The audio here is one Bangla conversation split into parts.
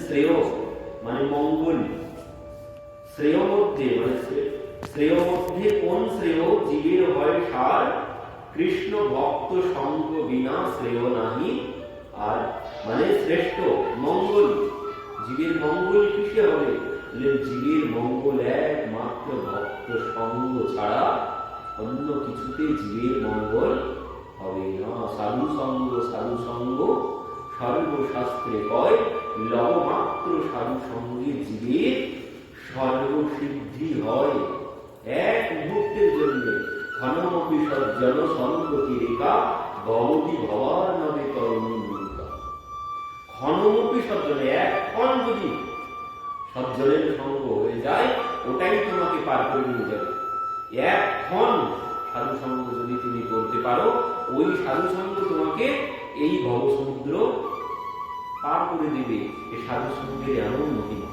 শ্রেয় মানে মঙ্গল, শ্রেয় মধ্যে মানে শ্রেয় মধ্যে কোন শ্রেয় জীবের হয় সার, কৃষ্ণ ভক্ত সঙ্গ বিনা শ্রেয় নাহি আর। মানে শ্রেষ্ঠ মঙ্গল, জীবের মঙ্গল কিসে হবে? জীবের মঙ্গল একমাত্র ভক্ত সঙ্গ ছাড়া অন্য কিছুতে জীবের মঙ্গল হবে না। সাধু সঙ্গ সর্বশাস্ত্রে কয়, লবমাত্র সাধু সঙ্গে জীবের সর্বসিদ্ধি হয়। এক মুহূর্তের জন্য ঘনমপি সজ্জন সঙ্গতি রেখা ভবতি ভবার নবে তরুণী ভূমিকা। ঘনমপি সজ্জন, এক ক্ষণ যদি সজ্জনের সঙ্গ হয়ে যায় ওটাই তোমাকে পার করে নিয়ে যাবে। এক ক্ষণ সাধু সঙ্গ যদি তুমি করতে পারো, ওই সাধু সঙ্গ তোমাকে এই ভবসমুদ্র পার করে দেবে। এই সাধু সঙ্গের এমন মহিমা,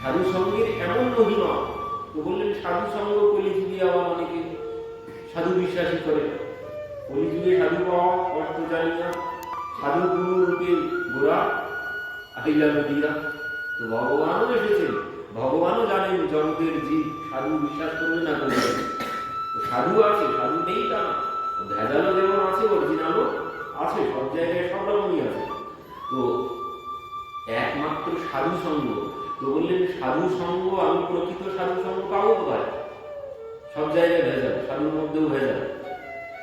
সাধু সঙ্গের এমন মহিমা। তো বললেন সাধু সঙ্গ কলিযুগে আবার অনেকে সাধু বিশ্বাসী করে। কলিযুগে সাধু পাওয়া অর্থ জানি না, সাধু গুরু রূপে গোড়া আহিলা নদীরা। তো ভগবানও এসেছেন, ভগবানও জানেন জগতের জীব সাধু বিশ্বাস করবে না করবে। সাধু আছে, সাধু নেই তা না, ভেজালও যেমন আছে অরিজিনালও আছে, সব জায়গায় সব রকমই আছে। তো একমাত্র সাধু সঙ্গ। তো বললেন সাধু সঙ্গ, আমি প্রকৃত সাধু সঙ্গ পাবো কোথায়? সব জায়গায় ভেজাল, সাধুর মধ্যেও ভেজাল।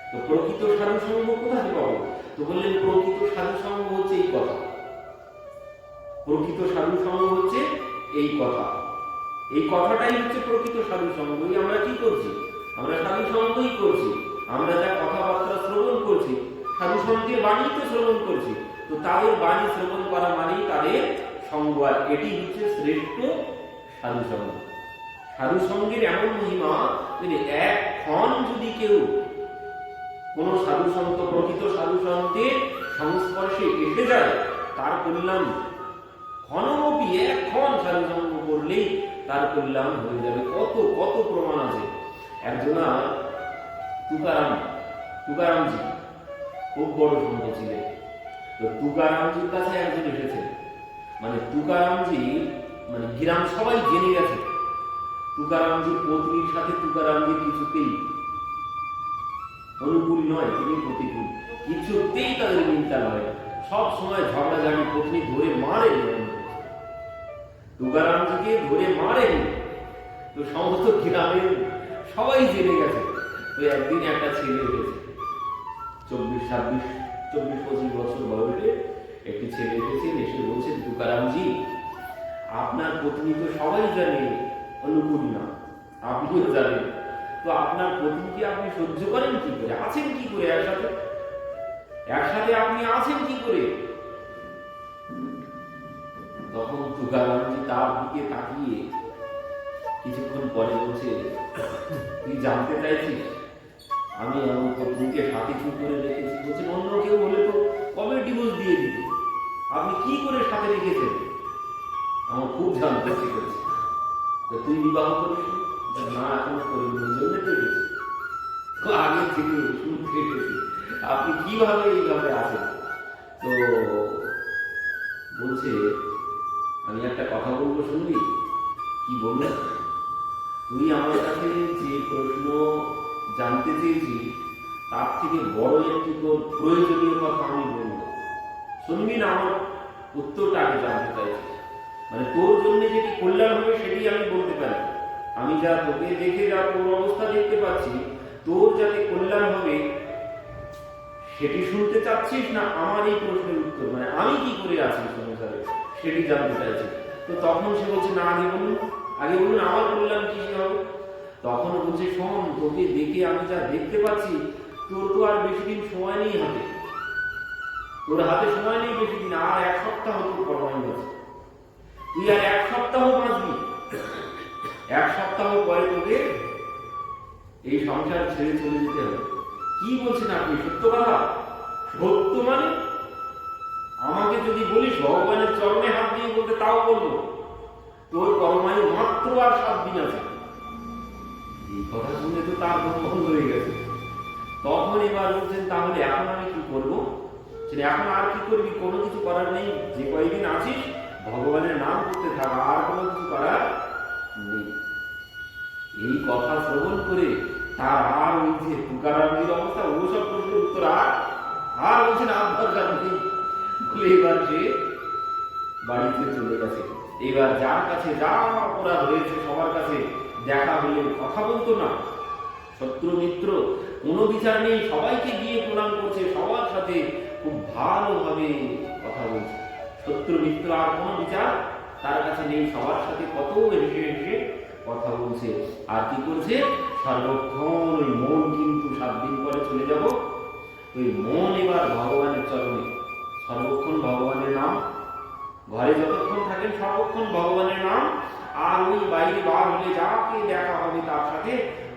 তো প্রকৃত সাধু সঙ্গ কোথায় পাবো? তো বললেন প্রকৃত সাধু সঙ্গ হচ্ছে এই কথা, প্রকৃত সাধু সঙ্গ হচ্ছে এই কথা। এই কথাটাই হচ্ছে প্রকৃত সাধু সঙ্গ। আমরা কি করছি? আমরা সাধু সঙ্গই করছি। আমরা যা কথাবার্তা শ্রবণ করছি, সাধু সঙ্গের বাণী তো শ্রবণ করছি। তো তাদের বাণী শ্রবণ করা মানেই তাদের সঙ্গ, আর এটি হচ্ছে শ্রেষ্ঠ সাধু সঙ্গ। সাধু সঙ্গের এমন মহিমা, এক ক্ষণ যদি কেউ কোন সাধু সন্ত, প্রকৃত সাধু সন্তের সংস্পর্শে এসে যায়, তার কল্যাণ ক্ষণমপি, এক ক্ষণ সাধু সঙ্গ করলেই তার কল্যাণ হয়ে যাবে। কত কত প্রমাণ আছে। একজনা তুকারামজি খুব বড় সন্ত ছিলেন। তো তুকারামজির কাছে একজন এসেছেন, মানে তুকারামজি মানে গ্রাম সবাই জেনে গেছে তুকারামজির পত্নীর সাথে তুকারামজি কিছুতেই অনুকূল নয়, তিনি প্রতিকূল, কিছুতেই তাদের মিলতাল হয়। সব সময় ঝগড়াঝাড়ি, পত্নী ধরে মারে, তুকারামজিকে ধরে মারে। তো সমস্ত গ্রামের সবাই জেনে গেছে। তো একদিন একটা ছেলে এসেছে, 24-25 বছর বয়সে একটি ছেলে এসেছেন, এসে বলছেন তুকারামজি, আপনার পত্নী তো সবাই জানে অনুকূল না, আপনিও জানেন, তো আপনার পত্নীকে আপনি সহ্য করেন কি করে, আছেন কি করে একসাথে, একসাথে আপনি আছেন কি করে? তখন তুকারামজি তার দিকে তাকিয়ে কিছুক্ষণ পরে বলছে, তুই জানতে চাইছিস আমি আমার পত্নীকে সাথে চুপ করে রেখেছি? বলছেন অন্য কেউ হলে তো কবে ডিভোর্স দিয়ে দিত, আপনি কি করে সাথে রেখেছেন? আমার খুব জানতে ইচ্ছে করেছে। তো তুই বিবাহ করিস? না, এখন করিনি, ওই জন্য তো গেছি, আগে থেকে শুনতে গেছি, আপনি কিভাবে এইভাবে আছেন? তো বলছে, আমি একটা কথা বলবো, শুনবি? কি বললে? তুই আমার কাছে যে প্রশ্ন জানতে চেয়েছি তার থেকে বড় একটি তোর প্রয়োজনীয় কথা আমি বলবো, শুনবি না? আমার উত্তরটা আগে জানতে চাইছি, মানে তোর জন্য যেটি কল্যাণ হবে সেটি আমি বলতে পারি। আমি যা তোকে দেখে যা তোর অবস্থা দেখতে পাচ্ছি, তোর যাতে কল্যাণ হবে সেটি শুনতে চাচ্ছিস, না আমার এই প্রশ্নের উত্তর, মানে আমি কি করে আছি সংসারে সেটি জানতে চাইছি? তো তখন সে বলছে, না, আগে বলুন আমার কল্যাণ কি হবে? তখন বলছে, শোন, তোকে দেখে আমি যা দেখতে পাচ্ছি, তোর তো আর বেশি দিন সময় নেই হাতে, তোর হাতে সময় নেই বেশি দিন, আর 1 সপ্তাহ তোর পরমায়ু আছে, তুই আর 1 সপ্তাহ বাঁচবি, 1 সপ্তাহ পরে তোকে এই সংসার ছেড়ে চলে যেতে হবে। কি বলছেন আপনি? সত্য কথা? সত্য মানে আমাকে যদি বলিস ভগবানের চরণে হাত দিয়ে বলতে, তাও বলবো, তোর পরমায়ু মাত্র আর 7 দিন আছে। এই কথা শুনে তো তার মন হয়ে গেছে। তখন এবার বলছেন, তাহলে এখন আমি কি করবো? এখন আর কি করবি? কোনো কিছু করার নেই, যে কয়েকদিন আছিস ভগবানের নাম করতে থাকা, আর কোনো কিছু করার নেই। এই কথা শ্রবণ করে তার আর ওই যে তুকারামজির অবস্থা, ওসব প্রশ্নের উত্তর আর বলছে না, দরকার নেই বলে এবার সে বাড়িতে চলে গেছে। এবার যার কাছে যা অপরাধ হয়েছে সবার কাছে দেখা হলে কথা বলতো না, শত্রু মিত্র কোনো বিচার নেই, সবাইকে গিয়ে প্রণাম করছে, সবার সাথে খুব ভালোভাবে কথা বলছে। শত্রু মিত্র আর কোনো বিচার তার কাছে নেই, সবার সাথে কত হেসে হেসে কথা বলছে। আর কি করছে, সর্বক্ষণ ওই মন কিন্তু 7 দিন পরে চলে যাব, ওই মন এবার ভগবানের চরণে, সর্বক্ষণ ভগবানের নাম, ঘরে যতক্ষণ থাকেন সর্বক্ষণ ভগবানের নাম, আর ওই বাইরে বার হলে যাকে দেখা হবে তার সাথে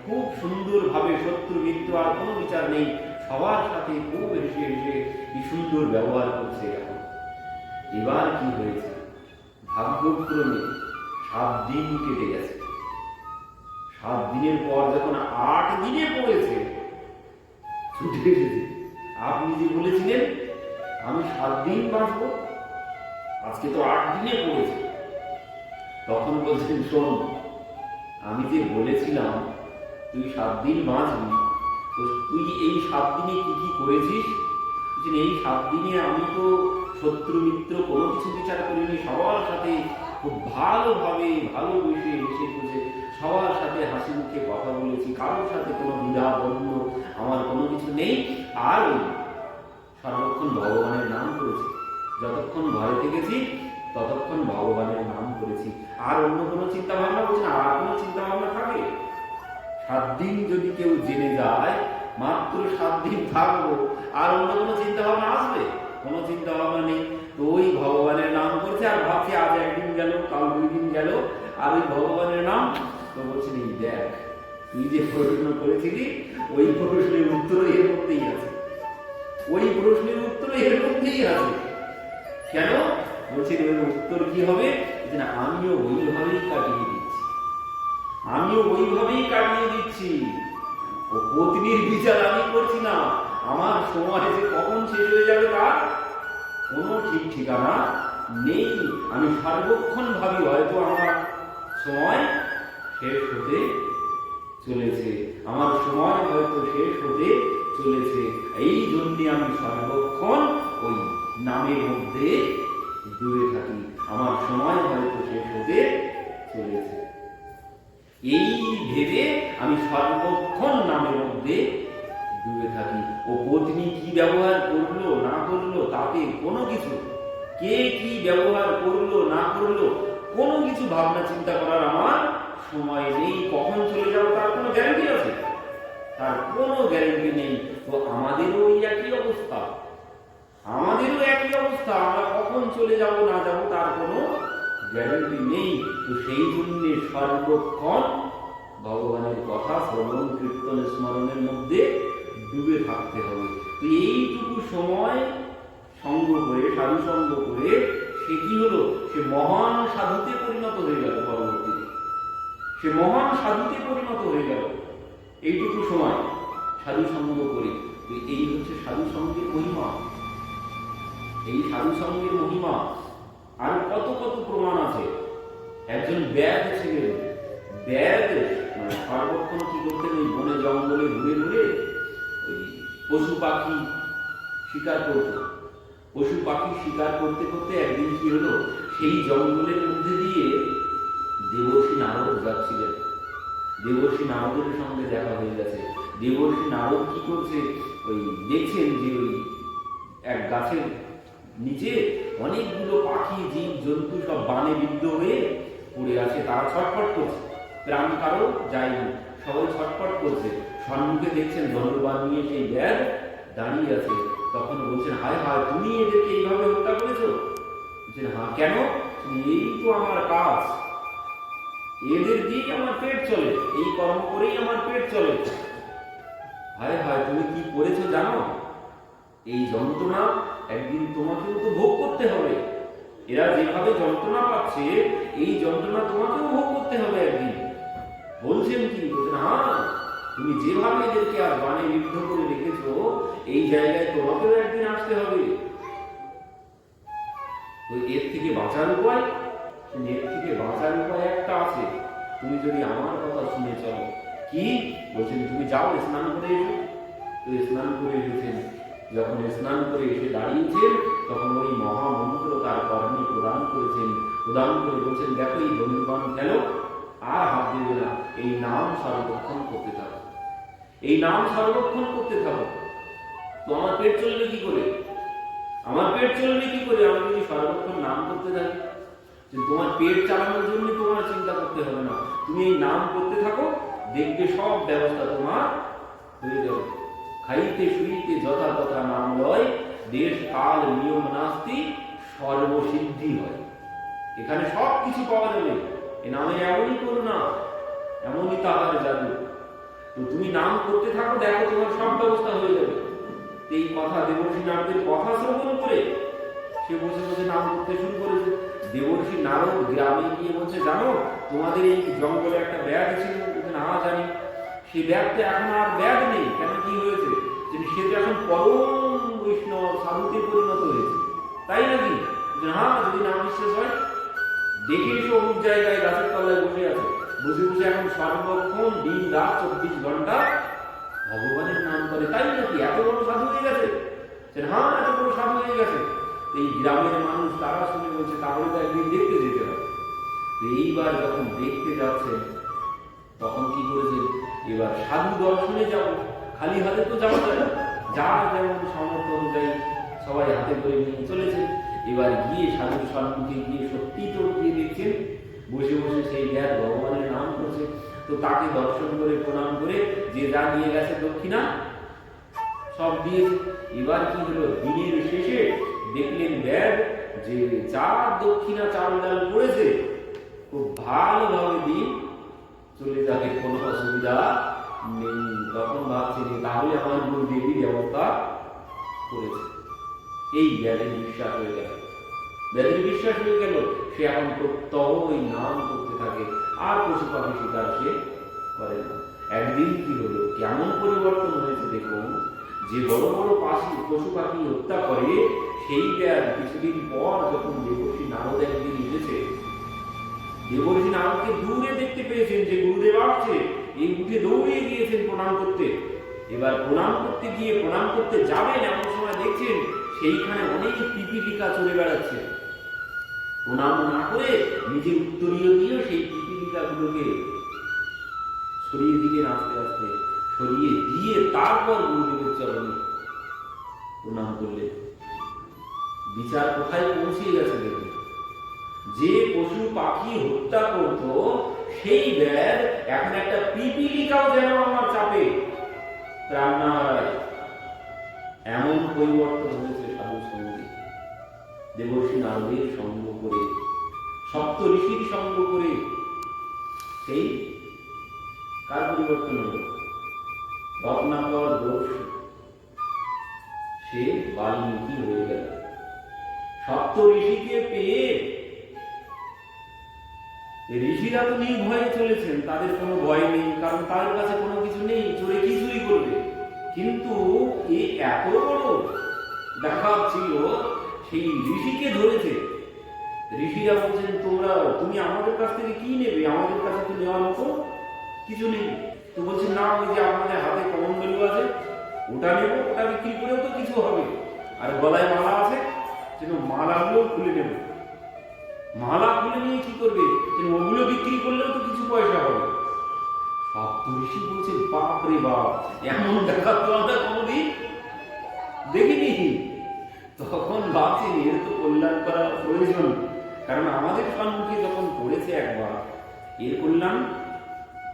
খুব সুন্দরভাবে, শত্রু মিত্র আর কোনো বিচার নেই, সবার সাথে খুব হেসে হেসে কি সুন্দর ব্যবহার করছে। এখন এবার কি হয়েছে, ভাগ্যক্রমে 7 দিন কেটে গেছে। 7 দিনের পর যখন 8 দিনে পড়েছে, ছুটে এসেছে। আপনি যে বলেছিলেন আমি 7 দিন বাঁচবো, আজকে তো 8 দিনে পড়েছে। তখন বলছেন, শোন, আমি যে বলেছিলাম তুই 7 দিন বাঁচবি, তো তুই এই 7 দিনে কি কি করেছিস? এই 7 দিনে আমি তো শত্রু মিত্র কোনো কিছু বিচার করিনি, সবার সাথে খুব ভালোভাবে ভালোবেসে হেসে খুঁজে সবার সাথে হাসি মুখে কথা বলেছি, কারোর সাথে কোনো দ্বিধা দ্বন্দ্ব আমার কোনো কিছু নেই। আর সর্বক্ষণ ভগবানের নাম করেছি, যতক্ষণ ঘরে থেকেছি ততক্ষণ ভগবানের নাম করেছি, আর অন্য কোনো চিন্তা ভাবনা করছি না। আর কোনো চিন্তা ভাবনা থাকে? 7 দিন যদি কেউ জেনে যায় মাত্র 7 দিন থাকবো, আর অন্য কোনো চিন্তা ভাবনা আসবে? কোনো চিন্তা ভাবনা নেই। তো ওই ভগবানের নাম করছে, আর ভাবছি আজ 1 দিন গেল, কাল 2 দিন গেল, আর ওই ভগবানের নাম। তো বলছি, দেখ তুই যে প্রশ্ন করেছিলি ওই প্রশ্নের উত্তর এর মধ্যেই আছে, ওই প্রশ্নের উত্তর এর মধ্যেই আছে। কেন বলছি, ওই উত্তর কি হবে? না, আমিও ওইভাবেই কাটিয়ে দিচ্ছি, আমিও ওইভাবেই কাটিয়ে দিচ্ছি। ও পত্নীর বিচার আমি করছি না, আমার সময় যে কখন শেষ হয়ে যাবে তার কোনো ঠিক ঠিকানা নেই। আমি সর্বক্ষণ ভাবি হয়তো আমার সময় শেষ হতে চলেছে, আমার সময় হয়তো শেষ হতে চলেছে। এই জন্যে আমি সর্বক্ষণ ওই নামের মধ্যে ডুবে থাকি, আমার সময় হয়তো শেষ হতে চলেছে। এই ভেবে আমি সর্বক্ষণ নামের মধ্যে ডুবে থাকি। ও পত্নী কি ব্যবহার করলো না করলো তাতে কোনো কিছু, কে কি ব্যবহার করলো না করলো কোনো কিছু ভাবনা চিন্তা করার আমার সময় নেই। কখন চলে যাবো তার কোনো গ্যারান্টি আছে? তার কোনো গ্যারান্টি নেই। তো আমাদেরও ওই একই অবস্থা, আমাদেরও একই অবস্থা, আমরা কখন চলে যাব না যাব তার কোনো গ্যারান্টি নেই। তো সেই জন্য সর্বক্ষণ ভগবানের কথা শ্রবণ কীর্তন স্মরণের মধ্যে ডুবে থাকতে হবে। তো এইটুকু সময় সঙ্গ করে, সাধু সঙ্গ করে সে কি হলো, সে মহান সাধুতে পরিণত হয়ে গেল। পরবর্তীতে সে মহান সাধুতে পরিণত হয়ে গেল এইটুকু সময় সাধু সঙ্গ করে। তো এই হচ্ছে সাধু সঙ্গের মহিমা, এই সাধু সঙ্গের মহিমা। আর কত কত প্রমাণ আছে। একজন ব্যাগ ছিলেন, ব্যাগ মানে সর্বক্ষণ কি করতেন, ওই বনে জঙ্গলে ঘুরে ঘুরে ওই পশু পাখি শিকার করত। পশু পাখি শিকার করতে করতে একদিন কি হলো, সেই জঙ্গলের মধ্যে দিয়ে দেবর্ষি নারদ যাচ্ছিলেন। দেবর্ষি নারদের সঙ্গে দেখা হয়ে গেছে। দেবর্ষি নারদ কি করছে, ওই দেখছেন যে ওই এক গাছের নিচে অনেকগুলো পাখি জীব জন্তু সব বানে বিদ্ধ হয়ে পড়ে আছে, তারা ছটফট করছে, প্রাণ কারো যায়নি, সবাই ছটফট করছে। সম্মুখে দেখছেন ধনুর্বাণ নিয়ে সেই ব্যাগ দাঁড়িয়ে আছে। তখন বলছেন, হায় হায়, তুমি এদেরকে এইভাবে হত্যা করেছো? বলছেন, হ্যাঁ, কেন? এই তো আমার কাজ, এদের দিয়েই আমার পেট চলে, এই কর্ম করেই আমার পেট চলে। হায় হায়, তুমি কি করেছো জানো? এই যন্ত্রণা একদিন তোমাকেও তো ভোগ করতে হবে। এরা যেভাবে যন্ত্রণা পাচ্ছে এই যন্ত্রণা তোমাকেও ভোগ করতে হবে একদিন। বলছেন কি? বলছেন, হ্যাঁ, তুমি যেভাবে এদেরকে আর বানে বিদ্ধ করে রেখেছো এই জায়গায় তোমাকেও একদিন আসতে হবে। তো এর থেকে বাঁচার উপায় এর থেকে বাঁচার উপায় একটা আছে, তুমি যদি আমার কথা শুনে চলো। কি বলছেন? তুমি যাও স্নান করে এসো। তো স্নান করে এসেছেন। যখন স্নান করে এসে দাঁড়িয়েছেন, তখন ওই মহামন্ত্র তার কর্মে প্রদান করেছেন। প্রদান করে বলছেন, দেখো এই ধনুর্বাণ গেল, আর হাত দেবে না, এই নাম সর্বক্ষণ করতে থাকো, এই নাম সর্বক্ষণ করতে থাকো। তো আমার পেট চলবে কি করে? আমার পেট চলবে কি করে আমি যদি সর্বক্ষণ নাম করতে থাকি? তোমার পেট চালানোর জন্য তোমার চিন্তা করতে হবে না, তুমি এই নাম করতে থাকো, দেখবে সব ব্যবস্থা তোমার হয়ে যাবে। খাইতে শুইতে যথা তথা নাম লয়, দেশ কাল নিয়ম নাস্তি, সর্বসিদ্ধি হয়। এখানে সব কিছু পাওয়া যাবে। এ নামে এমনই করুণা, এমনই তাহার জাদু। তো তুমি নাম করতে থাকো, দেখো তোমার সব ব্যবস্থা হয়ে যাবে। এই কথা দেবর্ষি নারদের কথা শ্রবণ করে সে বসে বসে নাম করতে শুরু করেছে। দেবর্ষি নারদ গ্রামে গিয়ে বলছে, জানো তোমাদের এই জঙ্গলে একটা ব্যাগ ছিল? না জানি। সেই ব্যাগটা এখন আর ব্যাগ নেই। কেন, কি হয়েছে? সে তো এখন পরম বৈষ্ণব সাধুতে পরিণত হয়েছে, তাই নাকি? হ্যাঁ, যদি না বিশ্বাস হয় দেখে এসে অমুক জায়গায় গাছের তলায় বসে আছে, বসে বসে এখন সর্বক্ষণ দিন রাত 24 ঘন্টা ভগবানের নাম করে। তাই নাকি? এত বড় সাধু হয়ে গেছে? হ্যাঁ, এত বড় সাধু হয়ে গেছে। এই গ্রামের মানুষ তারা শুনে বলছে, তাহলে তো একদিন দেখতে যেতে হবে। এইবার যখন দেখতে যাচ্ছেন, তখন কি করেছে? এবার সাধু দর্শনে যাব, খালি হাতে তো যাওয়া যায় না, যার যেমন সামর্থ্য অনুযায়ী সবাই হাতে করে নিয়ে চলেছে। এবার গিয়ে সাধুর সম্মুখে গিয়ে সত্যি তো গিয়ে দেখছেন বসে বসে সেই জ্ঞান ভগবানের নাম করছে। তো তাকে দর্শন করে প্রণাম করে যে যা নিয়ে গেছে দক্ষিণা সব দিয়েছে। এবার কি হলো? দিনের শেষে দেখলেন ব্যাগ যে যার দক্ষিণা চাল ডাল পড়েছে, খুব ভালোভাবে দিন চলে যাবে, কোনো অসুবিধা নেই। তখন ভাবছেন, তাহলে আমার গুরুদেবী ব্যবস্থা করেছে। এই ব্যাধের বিশ্বাস হয়ে গেল, ব্যাধের বিশ্বাস হয়ে গেল। সে এখন প্রত্যহ ওই নাম করতে থাকে, আর পশু পাখি শিকার সে করে না। একদিন কি হলো, কেমন পরিবর্তন হয়েছে দেখুন। যে বড় বড় পশু পাখি হত্যা করে, সেই ব্যাধ কিছুদিন পর যখন দেবর্ষি নারদ একদিন এসেছে, দেবর্ষি নারদকে দূরে দেখতে পেয়েছেন যে গুরুদেব আসছে, এই উঠে দৌড়িয়ে গিয়েছেন প্রণাম করতে। এবার প্রণাম করতে গিয়ে প্রণাম করতে যাবেন, এমন সময় দেখছেন সেইখানে অনেক পিপিলিকা চলে বেড়াচ্ছে। প্রণাম না করে নিজে উত্তরীয় দিয়ে সেই পিপিলিকা গুলোকে সরিয়ে দিলেন, আস্তে আস্তে সরিয়ে দিয়ে তারপর গুরুদেবের চরণে প্রণাম করলেন। বিচার কোথায় পৌঁছে গেছে দেখুন। যে পশু পাখি হত্যা করত, সেই ব্যাগ এখন একটা পিপিলিকাও যেন আমার চাপে প্রাণ না হারায়। এমন পরিবর্তন হয়েছে সাধু সঙ্গে। দেবর্ষি নারদের সঙ্গ করে, সপ্ত ঋষির সঙ্গ করে, সেই কার পরিবর্তন হল? রত্নাকর দোষ, সে বাল্মীকি হয়ে গেল। সপ্ত ঋষিকে পেয়ে ঋষিরা তো নির্ভয়ে চলেছেন, তাদের কোনো ভয় নেই, কারণ তাদের কাছে কোনো কিছু নেই, চোরে কি চুরি করবে। কিন্তু এই এত বড় দেখাচ্ছিল, সেই ঋষিকে ধরেছে। ঋষিরা বলছেন, তুমি আমাদের কাছ থেকে কি নেবে? আমাদের কাছে তো নেওয়ার মতো কিছু নেই। তো বলছেন, না, ওই যে আমাদের হাতে কমণ্ডলু আছে, ওটা নেব, ওটা বিক্রি করেও তো কিছু হবে। আর গলায় মালা আছে, যেন মালাগুলো খুলে নেব। মালা খুলে নিয়ে কি করবে? ওগুলো বিক্রি করলেও তো কিছু পয়সা হবে। সপ্ত ঋষি বলছে, বাপ রে বাপ, এমন দেখা তো আমরা কোনোদিন দেখিনি। তখন ভাবছি, এর তো কল্যাণ করা প্রয়োজন, কারণ আমাদের সম্মুখে যখন পড়েছে একবার, এর কল্যাণ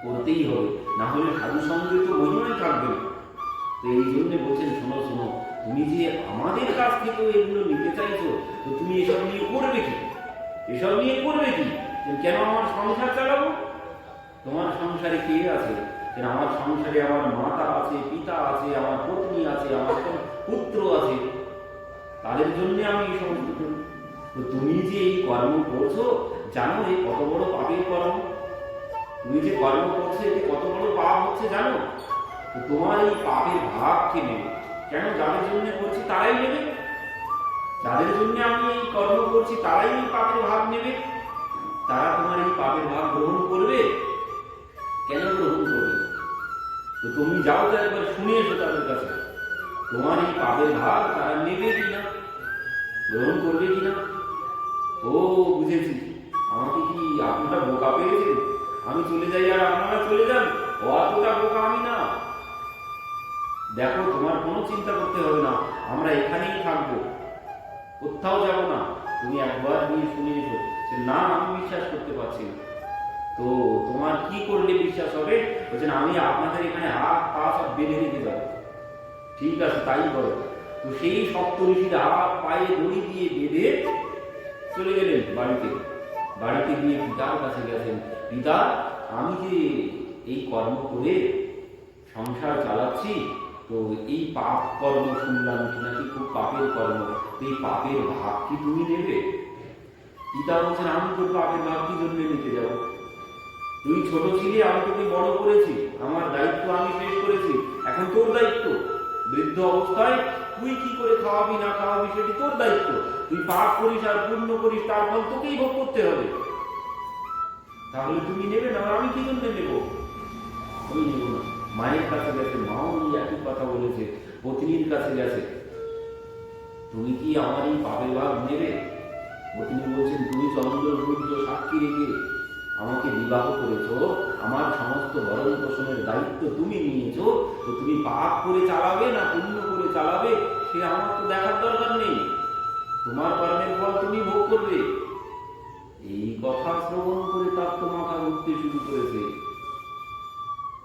করতেই হবে, না হলে সাধু সঙ্গে তো মহিমায় থাকবে না। তো এই জন্য বলছেন, শোনো শোনো, তুমি যে আমাদের কাছ থেকেও এগুলো নিতে চাইছো, তো তুমি এসব নিয়ে করবে কি? এসব নিয়ে করবে কি? কেন আমার সংসার চালাবো? তোমার সংসারে কে আছে? আমার সংসারে আমার মাতা আছে, পিতা আছে, আমার পত্নী আছে, আমার পুত্র আছে, তাদের জন্য আমি এই সমস্ত করি। তো তুমি যে এই কর্ম করছো, জানো এই কত বড় পাপের কর্ম? তুমি যে কর্ম করছো, এতে কত বড় পাপ হচ্ছে জানো? তো তোমার এই পাপের ভাগ কে নেবে? কেন? যাদের জন্য করছি তারাই নেবে। যাদের জন্য আমি এই কর্ম করছি তারাই এই পাপের ভাগ নেবে। গ্রহণ করবে? কেন গ্রহণ করবে? তো তুমি যাও তো একবার শুনে এসো তাদের কাছে, তোমার এই পাপের ভাগ তারা নেবে কিনা, গ্রহণ করবে কিনা। ও বুঝেছি, আমাকে কি আপনারা বোকা পেয়েছেন? আমি চলে যাই আর আপনারা চলে যান? অতটা বোকা আমি না। দেখো, তোমার কোনো চিন্তা করতে হবে না, আমরা এখানেই থাকবো, কোথাও যাব না। তুমি একবার গিয়ে শুনে এসো। না, আমি বিশ্বাস করতে পারছি না। তো তোমার কি করলে বিশ্বাস হবে? বলছেন আমি আপনাদের এখানে হাত পা সব বেঁধে রেখে যাবো। ঠিক আছে, তাই করো। তো সেই সপ্তঋষির হাত পায়ে দড়ি দিয়ে বেঁধে চলে গেলেন বাড়িতে। বাড়িতে গিয়ে পিতার কাছে গেছেন, পিতা, আমি যে এই কর্ম করে সংসার চালাচ্ছি, তো এই পাপ কর্ম শুনলাম কি নাকি খুব পাপের কর্ম, তো এই পাপের ভাগ কি তুমি নেবে? পিতা বলছেন, আমি তোর পাপের ভাগ কি জন্য নিতে যাবো? তুই ছোট ছিলি, আমি তোকে বড় করেছি, আমার দায়িত্ব আমি শেষ করেছি, এখন তোর দায়িত্ব। বৃদ্ধ অবস্থায় তুই কি করে খাওয়াবি না খাওয়াবি সেটি তোর দায়িত্ব। তুই পাপ করিস আর পূর্ণ করিস, তার ফল তোকেই ভোগ করতে হবে। তাহলে তুমি নেবে না, আমি কি জন্য নেব? আমি নেব না। মায়ের কাছে গেছে, মাও এই একই কথা বলেছে, পত্নীর কাছে গেছে, তুমি কি আমার এই পাপের ভাগ নেবে? পত্নী বলছেন, তুমি চন্দ্র সূর্য সাক্ষী রেখে আমাকে বিবাহ করেছো, আমার সমস্ত ভরণ পোষণের দায়িত্ব তুমি নিয়েছো, তো তুমি পাপ করে চালাবে না পুণ্য করে চালাবে সে আমার তো দেখার দরকার নেই, তোমার কর্মের ফল তুমি ভোগ করবে। এই কথা শ্রবণ করে তার তো মাথা উঠতে শুরু করেছে।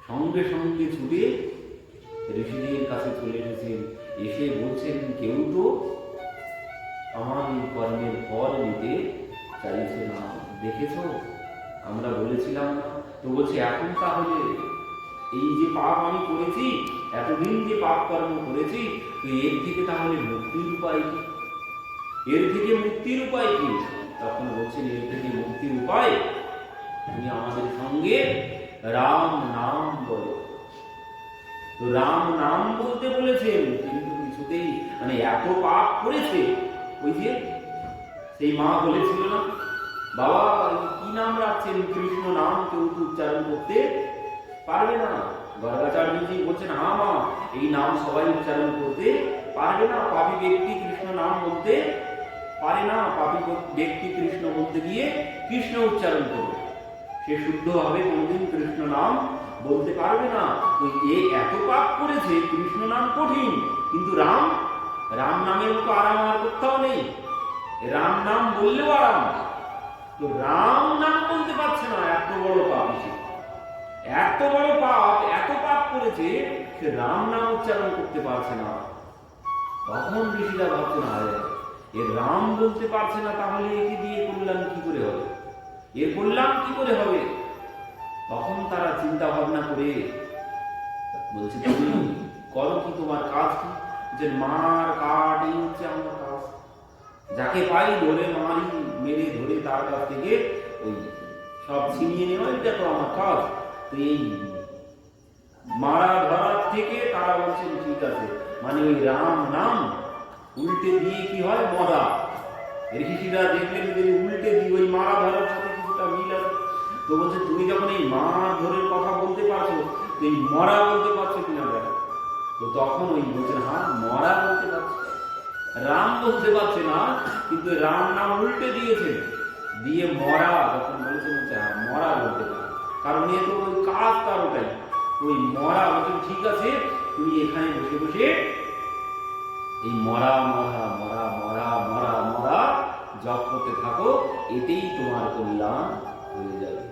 সঙ্গে সঙ্গে ছুটে ঋষিদের কাছে চলে এসেছেন, এসে বলছেন, কেউ তো আমার এই কর্মের ফল নিতে চাইছে না, দেখেছো? আমরা বলেছিলাম না? তো বলছে, এখন তাহলে এই যে পাপ আমি করেছি, এতদিন যে পাপ কর্ম করেছি, তো এর থেকে তাহলে মুক্তির উপায় কি? এর থেকে মুক্তির উপায় কি? তখন বলছেন, এর থেকে মুক্তির উপায় তুমি আমাদের সঙ্গে রাম নাম বলো। তো রাম নাম বলতে বলেছেন, কিন্তু কিছুতেই মানে এত পাপ করেছে। ওই যে সেই মা বলেছিল না, বাবা কি নাম রাখছেন? কৃষ্ণ নাম কেউ তো উচ্চারণ করতে পারবে না। গর্গাচার্যজি বলছেন, হ্যাঁ মা, এই নাম সবাই উচ্চারণ করতে পারবে না, পাপী ব্যক্তি কৃষ্ণ নাম বলতে পারে না, পাপী ব্যক্তি কৃষ্ণ বলতে গিয়ে কৃষ্ণ উচ্চারণ করবে, সে শুদ্ধভাবে কোনদিন কৃষ্ণ নাম বলতে পারবে না। তো এ এত পাপ করেছে, কৃষ্ণ নাম কঠিন, কিন্তু রাম নামের মতো আরাম আর কোথাও নেই। রাম নাম বললেও আরাম, তো রাম নাম বলতে পারছে না, এত বড় পাপ, এত বড় পাপ, এত পাপ করেছে, সে রাম নাম উচ্চারণ করতে পারছে না। তখন ঋষিরা ভাবছেন, আরে এর রাম বলতে পারছে না, তাহলে একে দিয়ে কল্যাণ কি করে হবে, এর কল্যাণ কি করে হবে? তখন তারা চিন্তা ভাবনা করে বলছে, তুমি করো কি, তোমার কাজ কি? যে মার কাঠ, এই হচ্ছে আমার কাজ, যাকে পাই ধরে মারি, মেরে ধরে তার কাছ থেকে ওই সব ছিনিয়ে নেওয়া, এটা তো আমার কাজ। তো এই মারা ধরার থেকে তারা বলছেন, ঠিক আছে, মানে ওই রাম নাম উল্টে দিয়ে কি হয়, মরা। ঋষিরা দেখলেন যে উল্টে দিয়ে ওই মারা ধরার সাথে কিছুটা মিল আছে, তো বলছে, তুমি যখন এই মার ধরে কথা বলতে পারছো, তো এই মরা বলতে পারছো কিনা দেখো। তো তখন ওই বলছেন, হ্যাঁ মরা বলতে পারছে, রাম বলতে পারছে না, কিন্তু রাম নাম উল্টে দিয়েছে, দিয়ে মরা যখন বলেছেন, হ্যাঁ মরা বলতে পারে, কারণ এ তো ওই কাজ তার ওটাই, ওই মরা। বলছেন, ঠিক আছে, তুমি এখানে বসে বসে এই মরা মরা মরা মরা মরা মরা জপ করতে থাকো, এতেই তোমার কল্যাণ হয়ে যাবে।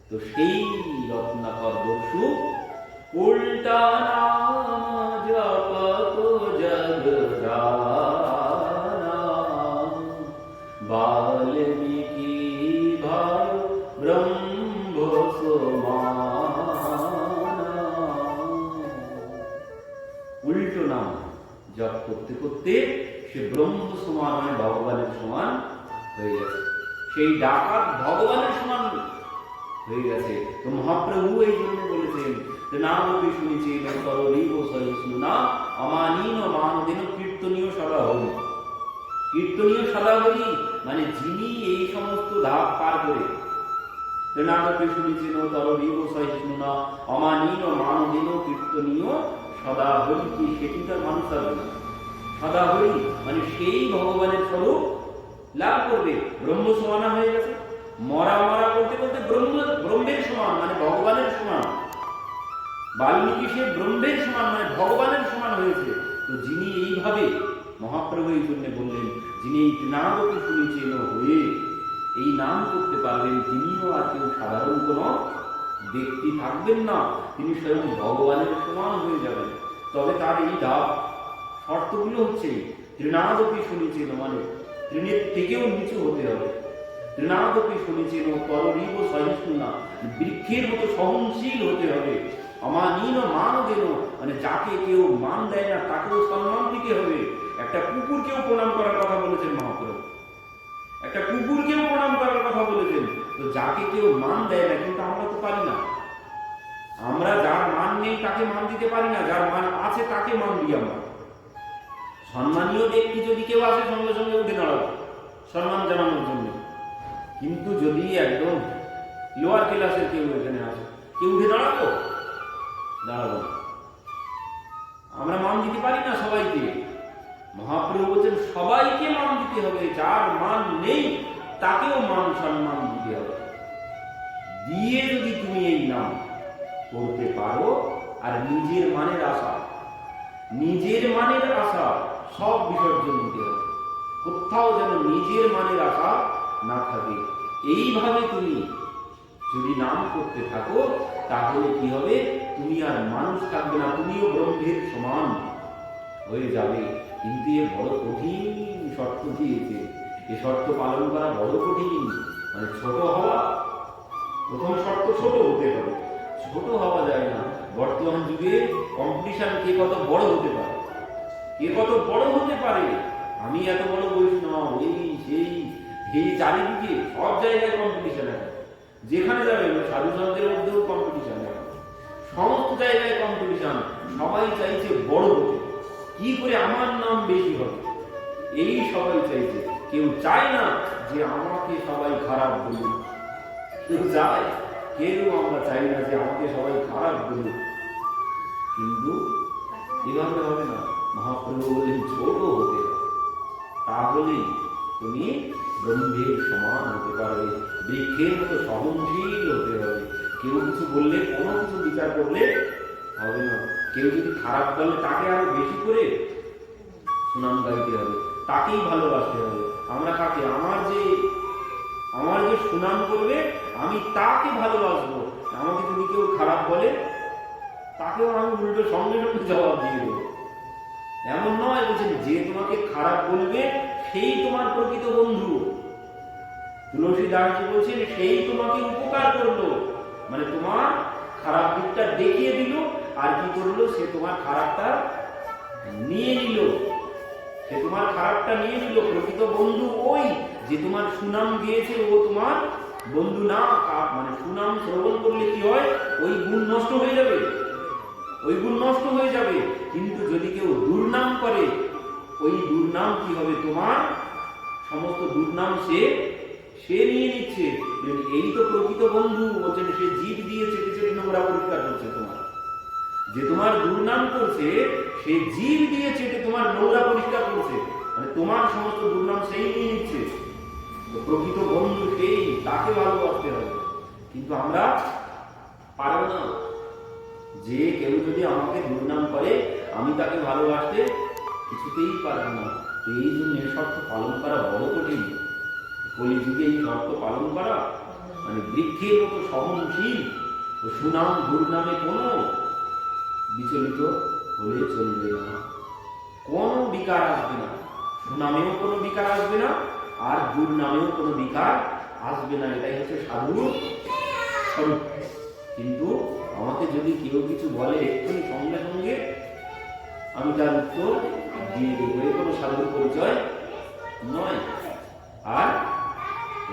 তো সেই রত্নাকর দস্যু উল্টা নাম জপত জগদানা, বাল্মীকি ভাই ব্রহ্ম সমানা। উল্টো নাম জপ করতে করতে সে ব্রহ্ম সমান, মানে ভগবানের সমান হয়ে গেছে, সেই ডাকাত ভগবানের সমান হয়ে গেছে। তো মহাপ্রভু এই জন্য বলেছেন, নাম অপি শুনেছি করণীয় সহিষ্ণুনা অমানীন মানদিন কীর্তনীয় সদা হরি। কীর্তনীয় সদা হরি মানে যিনি এই সমস্ত ধাপ পার করে তৃণাগতে শুনিছেন তরবীব সহিষ্ণুনা অমানীন মানহীন কীর্তনীয় সদা হরি। কি সেটিকার মানুষ থাকবে না, সদা হরি মানে সেই ভগবানের স্বরূপ লাভ করবে। ব্রহ্ম সমানা হয়ে গেছে, মরা মরা বলতে বলতে ব্রহ্মের সমান মানে ভগবানের সমান। বাল্মীকি সে ব্রহ্মের সমান মানে ভগবানের সমান হয়েছে। তো যিনি এইভাবে মহাপ্রভু এই জন্য বললেন, যিনি এই তৃণাগতে শুনেছেন হয়ে এই নাম করতে পারবেন, তিনিও আর কেউ সাধারণ কোন ব্যক্তি থাকবেন না, তিনি স্বয়ং ভগবানের সমান হয়ে যাবেন। তবে তার এই ধাপ শর্তগুলো হচ্ছে তৃণাগতে শুনেছেন মানে তৃণের থেকেও নিচু হতে হবে। তৃণাগতে শুনেছেন তরবীব সহিষ্ণুনা বৃক্ষের মতো সহনশীল হতে হবে। অমানীন মান দেন মানে যাকে কেউ মান দেয় না তাকেও সম্মান দিতে হবে। একটা কুকুরকেও প্রণাম করার কথা বলেছেন মহাপ্রভু, একটা কুকুরকেও প্রণাম করার কথা বলেছেন। তো যাকে কেউ মান দেয় না, কিন্তু আমরা তো পারি না, আমরা যার মান নেই তাকে মান দিতে পারি না, যার মান আছে তাকে মান দিই আমরা। সম্মানীয় ব্যক্তি যদি কেউ আসে সঙ্গে সঙ্গে উঠে দাঁড়াবো সম্মান জানানোর জন্য, কিন্তু যদি একদম লোয়ার ক্লাসের কেউ এখানে আসে, কেউ উঠে দাঁড়াবো দাঁড়াবো না, আমরা মান দিতে পারি না সবাইকে। মহাপ্রভু বলছেন সবাইকে মান দিতে হবে, যার মান নেই তাকেও মান সম্মান দিতে হবে। দিয়ে যদি তুমি এই নাম করতে পারো আর নিজের মানের আশা সব বিসর্জন দিতে হবে, কোথাও যেন নিজের মানের আশা না থাকে। এইভাবে তুমি যদি নাম করতে থাকো তাহলে কি হবে, তুমি আর মানুষ থাকবে না, তুমিও ব্রহ্মের সমান হয়ে যাবে। কিন্তু এ বড় কঠিন শর্ত দিয়েছে, এ শর্ত পালন করা বড় কঠিন। মানে ছোট হওয়া, প্রথম শর্ত ছোট হতে হবে, ছোট হওয়া যায় না। বর্তমান যুগে কম্পিটিশন কে কত বড় হতে পারে, কে কত বড় হতে পারে। আমি এত বড় বৈষ্ণব, এই চারিদিকে সব জায়গায় কম্পিটিশন, যেখানে যাবে সাধু সন্তের মধ্যেও কম্পিটিশন, সমস্ত জায়গায় কম্পিটিশন। সবাই চাইছে বড় হতে, কি করে আমার নাম বেশি হবে, এই সবাই চাইছে। কেউ চায় না যে আমাকে সবাই খারাপ বলুক, কেউ চায়, কেউ আমরা চাই না যে আমাকে সবাই খারাপ বলুক। কিন্তু এভাবে হবে না। মহাপ্রভু বললেন ছোট হতে, তাহলেই তুমি ব্রহ্মের সমান হতে পারবে, বৃক্ষের মতো সহনশীল হতে হবে। কেউ কিছু বললে, কোনো কিছু বিচার করলে হবে না। কেউ যদি খারাপ বলে তাকে আরো বেশি করে সুনাম গাইতে হবে, তাকেই ভালোবাসতে হবে। আমরা কাকে, আমার যে সুনাম করবে আমি তাকে ভালোবাসবো। আমাকে যদি কেউ খারাপ বলে তাকেও আমি উল্টো সঙ্গে সঙ্গে জবাব দিয়ে দেবো। এমন নয় বলছেন যে তোমাকে খারাপ বলবে সেই তোমার প্রকৃত বন্ধু। তুলসীদাস বলছেন সেই তোমাকে উপকার করলো, মানে তোমার খারাপ দিকটা দেখিয়ে দিল, আর কি করলো, সে তোমার খারাপটা নিয়ে নিল, সে তোমার খারাপটা নিয়ে নিল। প্রকৃত বন্ধু ওই যে তোমার সুনাম দিয়েছে, ও তোমার বন্ধু না। মানে সুনাম শ্রবণ করলে কি হয়, ওই গুণ নষ্ট হয়ে যাবে, ওই গুণ নষ্ট হয়ে যাবে। কিন্তু যদি কেউ দুর্নাম করে, ওই দুর্নাম কি হবে, তোমার সমস্ত দুর্নাম সে নিয়ে নিচ্ছে। এই তো প্রকৃত বন্ধু বলছেন, সে জীব দিয়ে চেটে চেটে নোংরা পরিষ্কার করছে তোমার। যে তোমার দুর্নাম করছে সে জীব দিয়ে চেটে তোমার নোংরা পরিষ্কার করছে, মানে তোমার সমস্ত দুর্নাম সেই নিয়ে নিচ্ছে। তো প্রকৃত বন্ধু সেই, তাকে ভালোবাসতে হবে। কিন্তু আমরা পারবো না, যে কেউ যদি আমাকে দুর্নাম করে আমি তাকে ভালোবাসতে কিছুতেই পারবো না। তো এই জন্য এই শর্ত পালন করা বড় কঠিন। কলিযুগে এই শর্ত পালন করা মানে বৃক্ষের মতো সহনশীল, ও সুনাম দুর্নামে কোনো বিচলিত হলে চলবে না, কোনো বিকার আসবে না। সুনামেও কোনো বিকার আসবে না, আর দুর্নামেও কোনো বিকার আসবে না। এটাই হচ্ছে সাধুর স্বরূপ। কিন্তু আমাকে যদি কেউ কিছু বলে এক্ষুনি সঙ্গে সঙ্গে আমি তার উত্তর দিয়ে দেবো, এ কোনো সাধুর পরিচয় নয়। আর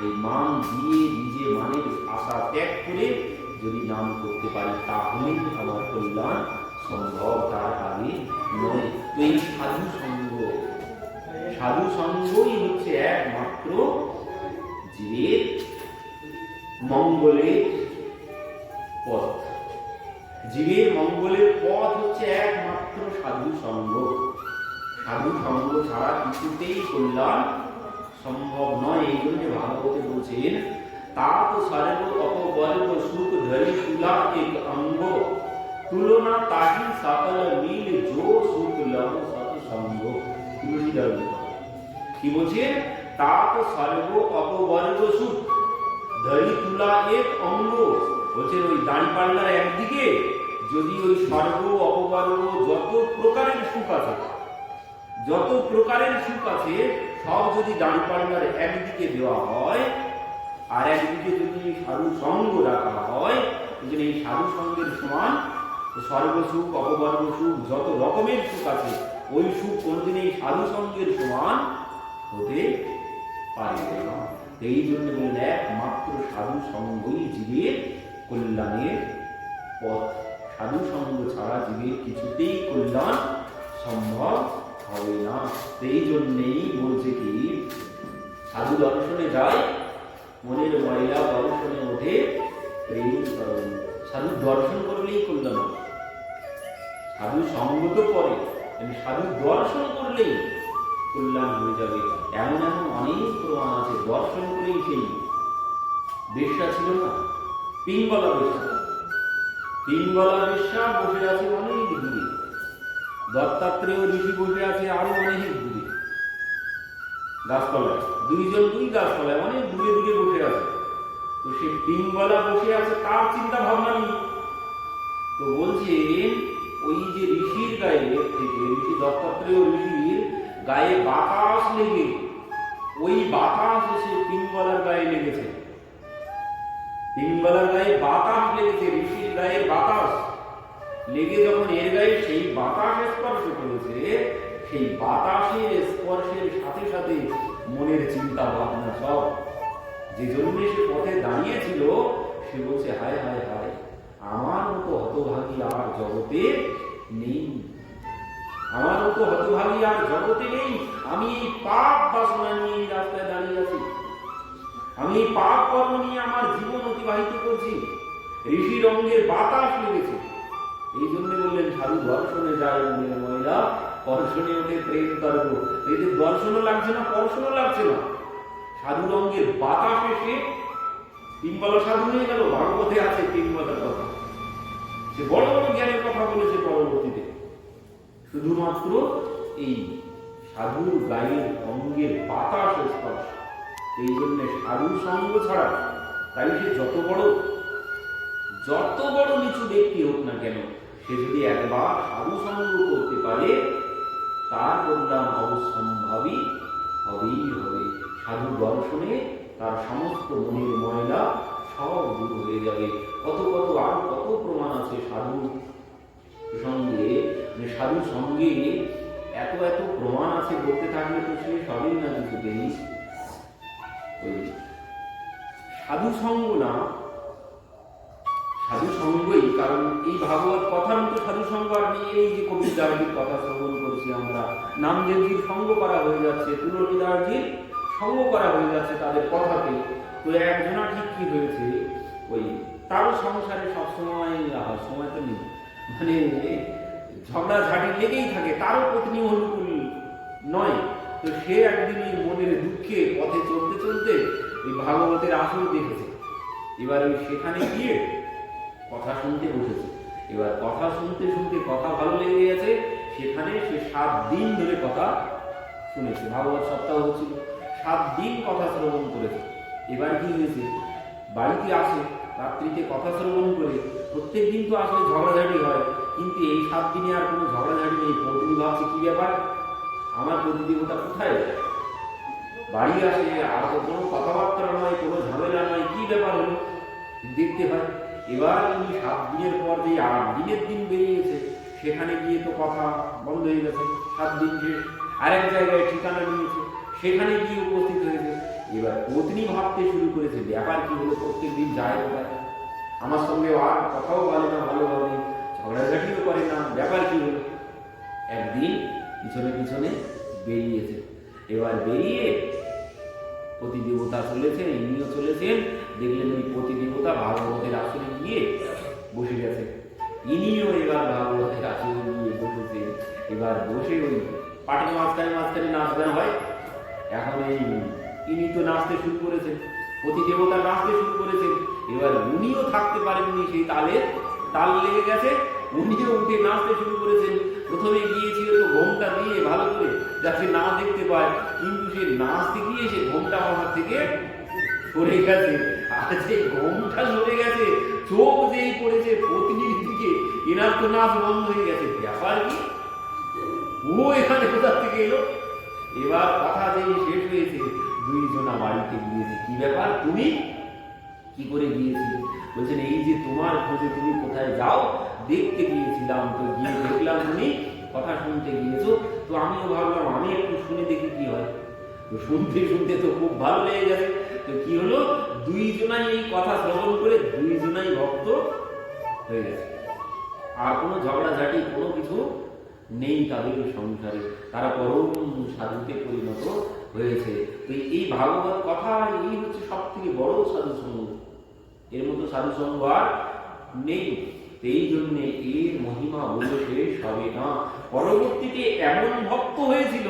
এই মান দিয়ে নিজে মানের আশা ত্যাগ করে যদি নাম করতে পারি তাহলেই আমার কল্যাণ সম্ভব, তার আগে নয়। তো এই সাধু সঙ্গই হচ্ছে একমাত্র জীবের মঙ্গলের পথ। জীবের মঙ্গলের পথ হচ্ছে একমাত্র সাধু সঙ্গ। সাধু সঙ্গ ছাড়া কিছুতেই কল্যাণ সম্ভব নয়। এই জন্য ভাগবতে বলছেন, তাপ সর্ব অপবর্গ সুখ ধরি তুলা এক অঙ্গ, তুলনা তাহি সকল মিল जो সুখ লহ সৎসঙ্গ। কি বলছে? তাপ সর্ব অপবর্গ সুখ ধরি তুলা এক অঙ্গ। বলছে ওই দাঁড়িপাল্লার একদিকে যদি ওই সর্ব অপবর্গ যত প্রকারের সুখ আছে, যত প্রকারের সুখ আছে সব যদি দাঁড়িপাল্লার একদিকে দেওয়া হয়, আর একদিকে যদি সাধু সঙ্গ রাখা হয়, এই সাধু সঙ্গের সমান সর্বসুখ অপবর্গ সুখ যত রকমের সুখ আছে ওই সুখ কোনদিন এই সাধু সঙ্গের সমান হতে পারে না। এই জন্য বললেন একমাত্র সাধু সঙ্গই জীবের কল্যাণের পথ। সাধু সঙ্গ ছাড়া জীবের কিছুতেই কল্যাণ সম্ভব হবে না। এই জন্যেই বলছে কি, সাধু দর্শনে যায় মনের ময়লা দর্শনে ওঠে প্রেম করণ। সাধু দর্শন করলেই কল্যাণ হবে। সাধু সঙ্গ তো পরে, সাধু দর্শন করলেই কল্যাণ হয়ে যাবে। এমন এমন অনেক প্রমাণ আছে। দর্শন করেই সেই বেশ্যা ছিল না, পিঙ্গলা বেশ্যা, পিঙ্গলা বেশ্যা বসে আছে অনেক দূরে, দত্তাত্রেয় ঋষি বসে আছে আরো অনেক দূরে গাছতলায়, দুইজন দুই গাছতলায় অনেক দূরে দূরে বসে আছে। তো সে পিঙ্গলা বসে আছে, তার চিন্তা ভাবনা নেই। তো বলছেন ওই যে ঋষির গায়ে থেকে, ঋষি দত্তাত্রেয় ঋষির গায়ে বাতাস লেগে, ওই বাতাস এসে পিঙ্গলার গায়ে লেগেছে। পিঙ্গলার গায়ে বাতাস লেগেছে, ঋষির গায়ে বাতাস লেগে যখন এর গায়ে সেই বাতাস স্পর্শ করেছে, সেই বাতাসের স্পর্শের সাথে সাথে মনের চিন্তা ভাবনা সব, যে জন্য সে পথে দাঁড়িয়েছিল, সে বলছে হায় হায় হায়, আমার মতো হতভাগী আর জগতে নেই, আমার মতো হতভাগী আর জগতে নেই। আমি এই পাপ বাসনা নিয়ে এই রাস্তায় দাঁড়িয়ে আছি, আমি এই পাপ কর্ম নিয়ে আমার জীবন অতিবাহিত করছি। ঋষি রঙ্গের বাতাস লেগেছে। এই জন্য বললেন সাধু দর্শনে যায় মনের ময়লা পরশনে ওঠে প্রেম তর্ক। এদের দর্শনও লাগছে না, পরশনও লাগছে না, সাধু রঙ্গের বাতাস এসে পিঙ্গলা সাধু হয়ে গেল। ভাগবতে আছে পিঙ্গলার কথা, সে বড় বড় জ্ঞানের কথা বলেছে পরবর্তীতে। শুধুমাত্র এই সাধুর গায়ের অঙ্গের বাতাস স্পর্শ। এই জন্য সাধু সঙ্গ ছাড়া, তাই সে যত বড় নিচু ব্যক্তি হোক না কেন, সে যদি একবার সাধু সঙ্গ করতে পারে, তার কল্যাণ অবশ্যম্ভাবী হবেই হবে। সাধু দর্শনে তার সমস্ত মনের ময়লা সব দূর হয়ে যাবে। কত আর কত প্রমাণ আছে সাধু সঙ্গে, সাধু সঙ্গে এত প্রমাণ আছে, বলতে থাকলে তো সে সবই না কিছুতেই। সাধু সঙ্গ না, সাধু সঙ্গই, কারণ এই ভাগবত কথার মতো সাধু সঙ্গ আর নেই। এই যে কবিদাসজির কথা শ্রবণ করেছি আমরা, নামদেবজির সঙ্গ করা হয়ে যাচ্ছে, তুলসীদাসজির সঙ্গ করা হয়ে যাচ্ছে তাদের কথাতে। তো একজনা ঠিক কি হয়েছে, ওই তারও সংসারে সবসময় সময় তো নেই, মানে ঝগড়াঝাটি লেগেই থাকে, তারও পত্নী অনুকূল নয়। তো সে একদিন এই মনের দুঃখে পথে চলতে চলতে ওই ভাগবতের আসর দেখেছে। এবার ওই সেখানে গিয়ে কথা শুনতে বসেছে। এবার কথা শুনতে শুনতে কথা ভালো লেগে গেছে, সেখানে সে 7 দিন ধরে কথা শুনেছে। ভাগবত সপ্তাহ হচ্ছিল, 7 দিন কথা শ্রবণ করেছে। এবার কি হয়েছে, বাড়িতে আসে রাত্রিতে কথা শ্রবণ করে, প্রত্যেক দিন তো আসলে ঝগড়াঝাটি হয়, কিন্তু এই 7 দিনে আর কোনো ঝগড়াঝাটি নেই। পত্নী ভাবছে কি ব্যাপার, আমার প্রতিদেবতা কোথায়? বাড়ি আসে, আর তো কোনো কথাবার্তা নয়, কোনো ঝামেলা নয়, কি ব্যাপার হলো দেখতে হয়। এবার উনি 7 দিনের পর যে 8 দিনের দিন বেরিয়েছে, সেখানে গিয়ে তো কথা বন্ধ হয়ে গেছে। 7 দিন শেষ, আরেক জায়গায় ঠিকানা নিয়েছে, সেখানে গিয়ে উপস্থিত হয়েছে। এবার পত্নী ভাবতে শুরু করেছে ব্যাপার কি হলো, প্রত্যেক দিন যায় কোথায়, আমার সঙ্গে আর কথাও বলে না ভালোভাবে, ঝগড়াঝাটিও করে না, ব্যাপার কি হলো। একদিন পিছনে পিছনে বেরিয়েছে। এবার বেরিয়ে প্রতিদেবতা চলেছেন, ইনিও চলেছেন, দেখলেন ওই প্রতিদেবতা ভাগবতের আসরে গিয়ে বসে গেছে। ইনিও এবার ভাগবতের আসরে গিয়ে বসেছে। এবার বসে ওই পাটের মাঝখানে মাঝখানে নাচ গান হয়। এখন এই ইনি তো নাচতে শুরু করেছেন, প্রতিদেবতা নাচতে শুরু করেছেন। এবার উনিও থাকতে পারেননি, সেই তাল লেগে গেছে, উনিও উঠে নাচতে শুরু করেছেন। প্রথমে গিয়েছিল তো ঘোমটা দিয়ে ভালো করে যাতে না দেখতে পায়, কিন্তু সে নাচতে গিয়ে সে ঘোমটা মাথার থেকে সরে গেছে। আর সেই ঘোমটা সরে গেছে, চোখ যেই পড়েছে পত্নীর দিকে, এনার তো নাচ বন্ধ হয়ে গেছে। ব্যাপার কি, ও এখানে কোথা থেকে এলো? এবার কথা যেই শেষ হয়েছে, দুইজনা বাড়িতে গিয়েছে। কি ব্যাপার, তুমি কি করে গিয়েছিলে? বলছেন এই যে তোমার খোঁজে তুমি কোথায় যাও দেখতে গিয়েছিলাম, তো গিয়ে দেখলাম তুমি কথা শুনতে গিয়েছো, তো আমিও ভাবলাম আমি একটু শুনে দেখি কি হয়। তো শুনতে শুনতে তো খুব ভালো লেগে গেছে। তো কি হলো, দুইজনাই এই কথা শ্রবণ করে দুইজনাই ভক্ত হয়ে গেছে। আর কোনো ঝগড়াঝাটি কোনো কিছু নেই তাদের সংসারে, তারা পরম সাধুতে পরিণত হয়েছে। তো এই ভাগবত কথা এই হচ্ছে সব থেকে বড় সাধু সঙ্গ, এর মতো সাধু সঙ্গ আর নেই। এই জন্য এর মহিমা বলে শেষ হবে না। পরবর্তীতে এমন ভক্ত হয়েছিল